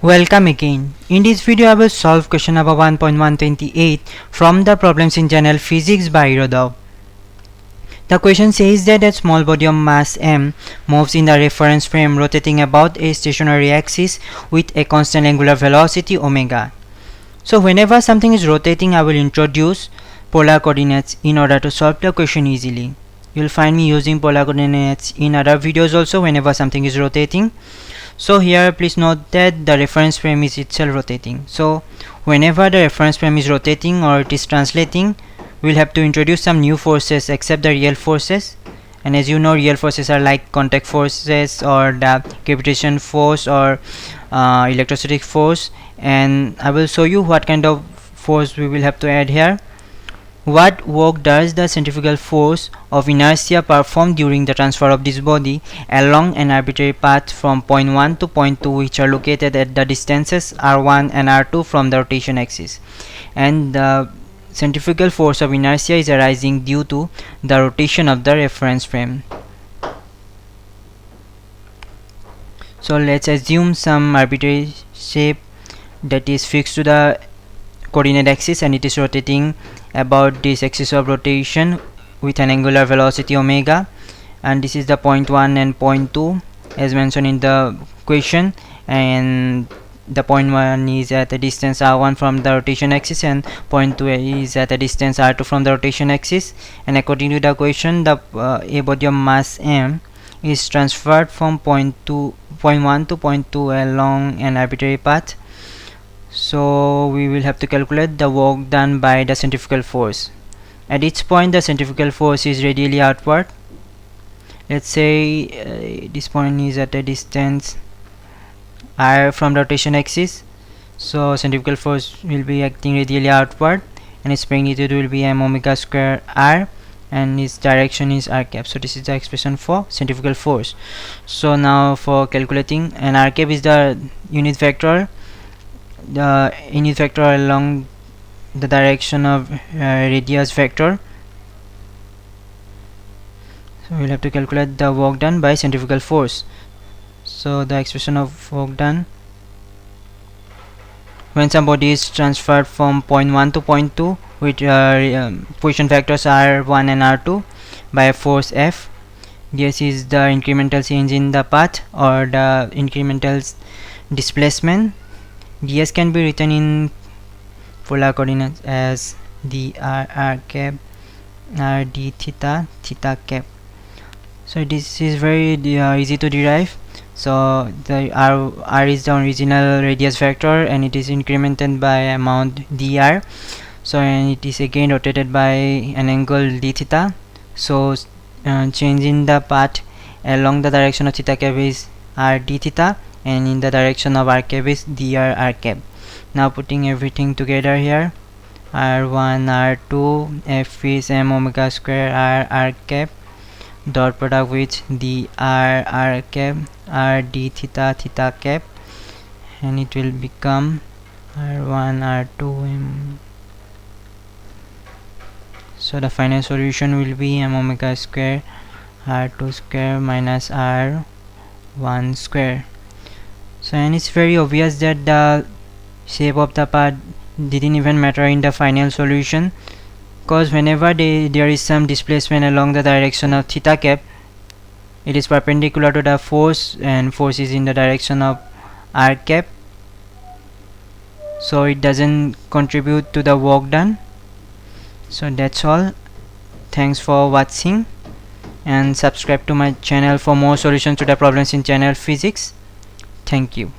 Welcome again. In this video I will solve question number 1.128 from the problems in general physics by IRODOV. The question says that a small body of mass m moves in the reference frame rotating about a stationary axis with a constant angular velocity omega. So whenever something is rotating, I will introduce polar coordinates in order to solve the question easily. You will find me using polar coordinates in other videos also whenever something is rotating. So here please note that the reference frame is itself rotating. So whenever the reference frame is rotating or it is translating, we'll have to introduce some new forces except the real forces. And as you know, real forces are like contact forces or the gravitation force or electrostatic force, and I will show you what kind of force we will have to add here. What work does the centrifugal force of inertia perform during the transfer of this body along an arbitrary path from point 1 to point 2, which are located at the distances r1 and r2 from the rotation axis? And the centrifugal force of inertia is arising due to the rotation of the reference frame. So let's assume some arbitrary shape that is fixed to the coordinate axis and it is rotating about this axis of rotation with an angular velocity omega, and this is the point 1 and point 2 as mentioned in the question, and the point 1 is at a distance r1 from the rotation axis and point 2 is at a distance r2 from the rotation axis. And according to the question, the a body of mass m is transferred from point 1 to point 2 along an arbitrary path. So we will have to calculate the work done by the centrifugal force. At each point the centrifugal force is radially outward. Let's say this point is at a distance r from the rotation axis, so centrifugal force will be acting radially outward and its magnitude will be m omega square r and its direction is r cap. So this is the expression for centrifugal force. So now for calculating, and r cap is the unit vector along the direction of radius vector. So we'll have to calculate the work done by centrifugal force. So the expression of work done when some body is transferred from point 1 to point 2 with position vectors r1 and r2 by a force F. This is the incremental change in the path or the incremental displacement. ds can be written in polar coordinates as dr cap r d theta theta cap. So this is very easy to derive. So the r is the original radius vector and it is incremented by amount dr. So and it is again rotated by an angle d theta. So change in the path along the direction of theta cap is r d theta, and in the direction of r cap is dr r cap. Now putting everything together here, r1 r2 f is m omega square r cap dot product with dr r cap r d theta theta cap, and it will become r1 r2 m. So the final solution will be m omega square r2 square minus r1 square. So and it's very obvious that the shape of the path didn't even matter in the final solution, because whenever there is some displacement along the direction of theta cap, it is perpendicular to the force and force is in the direction of r cap, so it doesn't contribute to the work done. So that's all. Thanks for watching and subscribe to my channel for more solutions to the problems in general physics. Thank you.